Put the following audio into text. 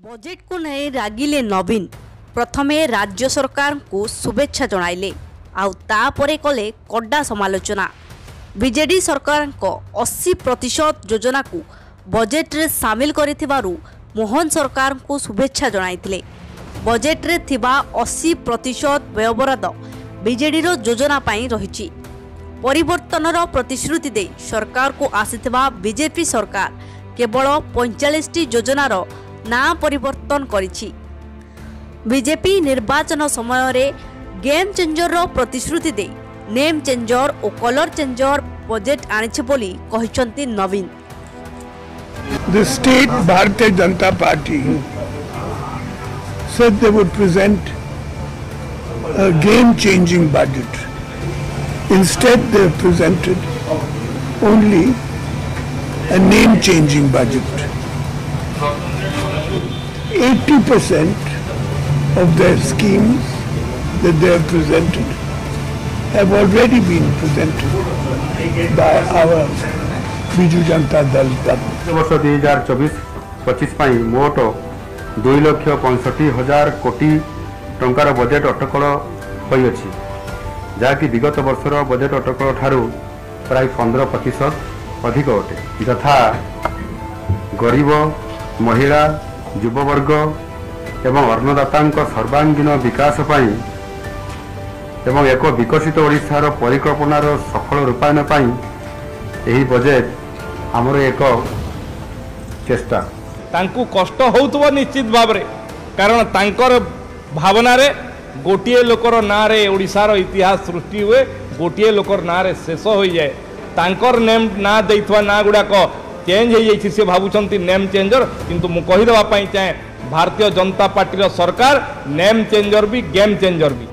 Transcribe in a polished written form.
Budget को नहीं रागिले नवीन प्रथमे राज्य सरकार को शुभेच्छा जणाइले आउे कले कड़ा समालोचना। बीजेडी सरकार को 80% योजना को बजेट रे सामिल करिथिबारु मोहन सरकार को शुभेच्छा जणाइथिले। बजेट रे थिबा 80% व्ययबराद बीजेडी रो योजना पाई रहिछि। परिवर्तनर प्रतिश्रुति दे सरकार को आसिथिबा बीजेपी सरकार केवल 45टी योजनार ना परिवर्तन करिछि। बीजेपी निर्वाचन समय रे गेम चेंजर रो प्रतिश्रुति दे नेम चेंजर और कलर चेंजर बजेट आनिछि बोली कहिसंती नवीन। The state Bharatiya Janata Party said they would present a game-changing budget. Instead, they have presented only a name-changing budget. 80% of their schemes that they have presented have already been presented by our Biju Janata Dal government. वर्ष 2024-25 मोट 2,65,000 कोटी टंकार budget अटकल होइछि, जहाँकि विगत वर्षर budget अटकल ठारू प्राय 15% अधिक अटे। यथा गरीब महिला युववर्ग एवं अन्नदाता सर्वांगीन विकास पाई एवं एक विकसित ओडिशार परिकल्पनार सफल रूपायन पाई यही बजेट आमर एक चेष्टा। तांकु कष्ट होउतबो निश्चित भाव रे, कारण तांकर भावना रे गोटिए लोकर ना रे ओडिशार इतिहास सृष्टि हुए, गोटिए लोकर ना रे शेष हो जाए। तांकर नेम ना देइथवा ना गुडाक चेंज हो जाइछि, से भाबुचंती नेम चेंजर, किंतु मु कहि देबा पई चाहे भारतीय जनता पार्टी सरकार नेम चेंजर भी गेम चेंजर भी।